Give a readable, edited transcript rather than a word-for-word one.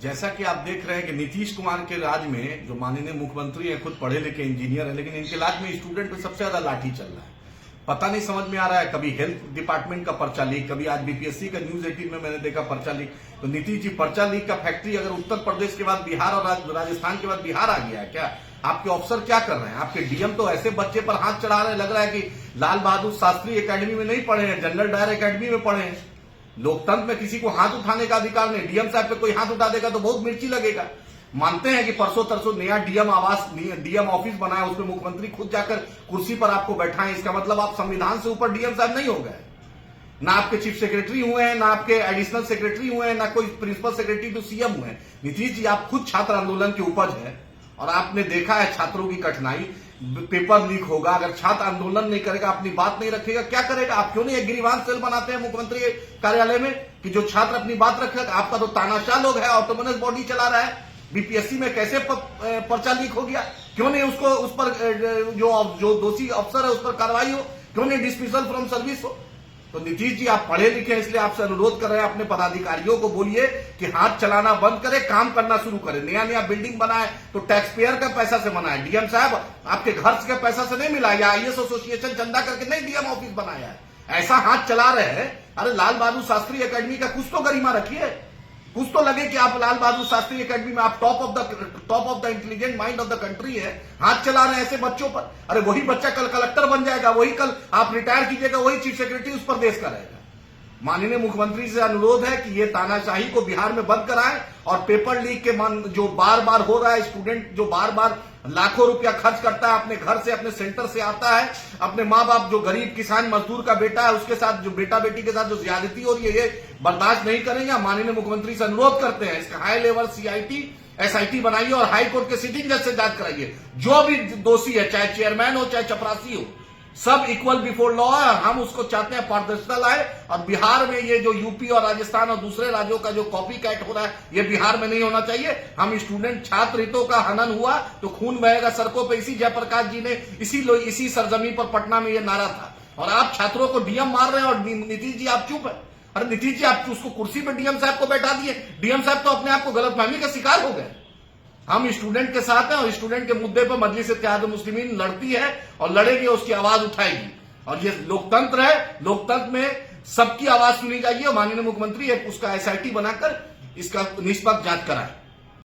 जैसा कि आप देख रहे हैं कि नीतीश कुमार के राज में जो माननीय मुख्यमंत्री हैं, खुद पढ़े लिखे इंजीनियर हैं, लेकिन इनके राज में स्टूडेंट पे सबसे ज्यादा लाठी चल रहा है। पता नहीं समझ में आ रहा है, कभी हेल्थ डिपार्टमेंट का पर्चा लीक, कभी आज बीपीएससी का न्यूज 18 में मैंने देखा पर्चा लीक। तो नीतीश जी, पर्चा लीक का फैक्ट्री अगर उत्तर प्रदेश के बाद बिहार और राजस्थान के बाद बिहार आ गया है क्या? आपके ऑफिसर क्या कर रहे हैं? आपके डीएम तो ऐसे बच्चे पर हाथ चढ़ा रहे हैं, लग रहा है कि लाल बहादुर शास्त्री एकेडमी में नहीं पढ़े हैं, जनरल डायर एकेडमी में पढ़े हैं। लोकतंत्र में किसी को हाथ उठाने का अधिकार नहीं। डीएम साहब पे कोई हाथ उठा देगा तो बहुत मिर्ची लगेगा। मानते हैं कि परसों तरसों नया डीएम ऑफिस बना है, उसमें मुख्यमंत्री खुद जाकर कुर्सी पर आपको बैठाएं, इसका मतलब आप संविधान से ऊपर डीएम साहब नहीं हो गए। ना आपके चीफ सेक्रेटरी हुए हैं, ना आपके एडिशनल सेक्रेटरी हुए हैं, ना कोई प्रिंसिपल सेक्रेटरी टू सीएम हुए हैं। नीतीश जी, आप खुद छात्र आंदोलन की उपज है और आपने देखा है छात्रों की कठिनाई। पेपर लीक होगा, अगर छात्र आंदोलन नहीं करेगा, अपनी बात नहीं रखेगा, क्या करेगा? आप क्यों नहीं एक गिरीवान सेल बनाते हैं मुख्यमंत्री कार्यालय में कि जो छात्र अपनी बात रखेगा? आपका तो तानाशाह लोग है, ऑटोनोमस बॉडी चला रहा है। बीपीएससी में कैसे पर्चा लीक हो गया? क्यों नहीं उसको उस पर जो दोषी अफसर है उस पर कार्रवाई हो? क्यों नहीं डिसमिसल फ्रॉम सर्विस हो? तो नीतीश जी, आप पढ़े लिखे हैं, इसलिए आपसे अनुरोध कर रहे हैं, अपने पदाधिकारियों को बोलिए कि हाथ चलाना बंद करें, काम करना शुरू करें। नया बिल्डिंग बना है तो टैक्स पेयर का पैसा से बना है। डीएम साहब, आपके घर के पैसा से नहीं मिला, या आईएएस एसोसिएशन चंदा करके नहीं डीएम ऑफिस बनाया है। ऐसा हाथ चला रहे हैं। अरे लाल बहादुर शास्त्री एकेडमी का कुछ तो गरिमा रखिए, कुछ तो लगे कि आप लाल बहादुर शास्त्री एकेडमी में आप top of the intelligent mind of the country है। हाथ चला रहे हैं ऐसे बच्चों पर। अरे वही बच्चा कल कलेक्टर बन जाएगा, वही कल आप रिटायर कीजिएगा, वही चीफ सेक्रेटरी उस पर देश का रहेगा। माननीय मुख्यमंत्री से अनुरोध है कि ये तानाशाही को बिहार में बंद कराएं और पेपर लीक के जो बार बार हो रहा है, स्टूडेंट जो बार बार लाखों रुपया खर्च करता है, अपने घर से अपने सेंटर से आता है, अपने माँ बाप जो गरीब किसान मजदूर का बेटा है उसके साथ जो बेटा बेटी के साथ जो ज्यादती हो रही है, ये बर्दाश्त नहीं करेंगे। माननीय मुख्यमंत्री से अनुरोध करते हैं, इसका हाई लेवल सीआईटी एसआईटी बनाइए और हाई कोर्ट के सिटिंग जज से जांच कराइए। जो भी दोषी है, चाहे चेयरमैन हो चाहे चपरासी हो, सब इक्वल बिफोर लॉ है। हम उसको चाहते हैं पारदर्शिता लाए, और बिहार में ये जो यूपी और राजस्थान और दूसरे राज्यों का जो कॉपी कैट हो रहा है, ये बिहार में नहीं होना चाहिए। हम स्टूडेंट छात्र हितों का हनन हुआ तो खून बहेगा सड़कों पे। इसी जयप्रकाश जी ने इसी सरजमी पर पटना में ये नारा था, और आप छात्रों को डीएम मार रहे हैं। और नीतीश जी, आप चुप है। अरे नीतीश जी, आप उसको कुर्सी पर डीएम साहब को बैठा दिए। डीएम साहब तो अपने आप को गलतफहमी का शिकार हो गए। हम स्टूडेंट के साथ हैं और स्टूडेंट के मुद्दे पर मजलिस इत्तेहाद मुस्लिमीन लड़ती है और लड़ेगी, उसकी आवाज उठाएगी। और ये लोकतंत्र है, लोकतंत्र में सबकी आवाज सुनी जाएगी। और माननीय मुख्यमंत्री उसका एसआईटी बनाकर इसका निष्पक्ष जांच कराए।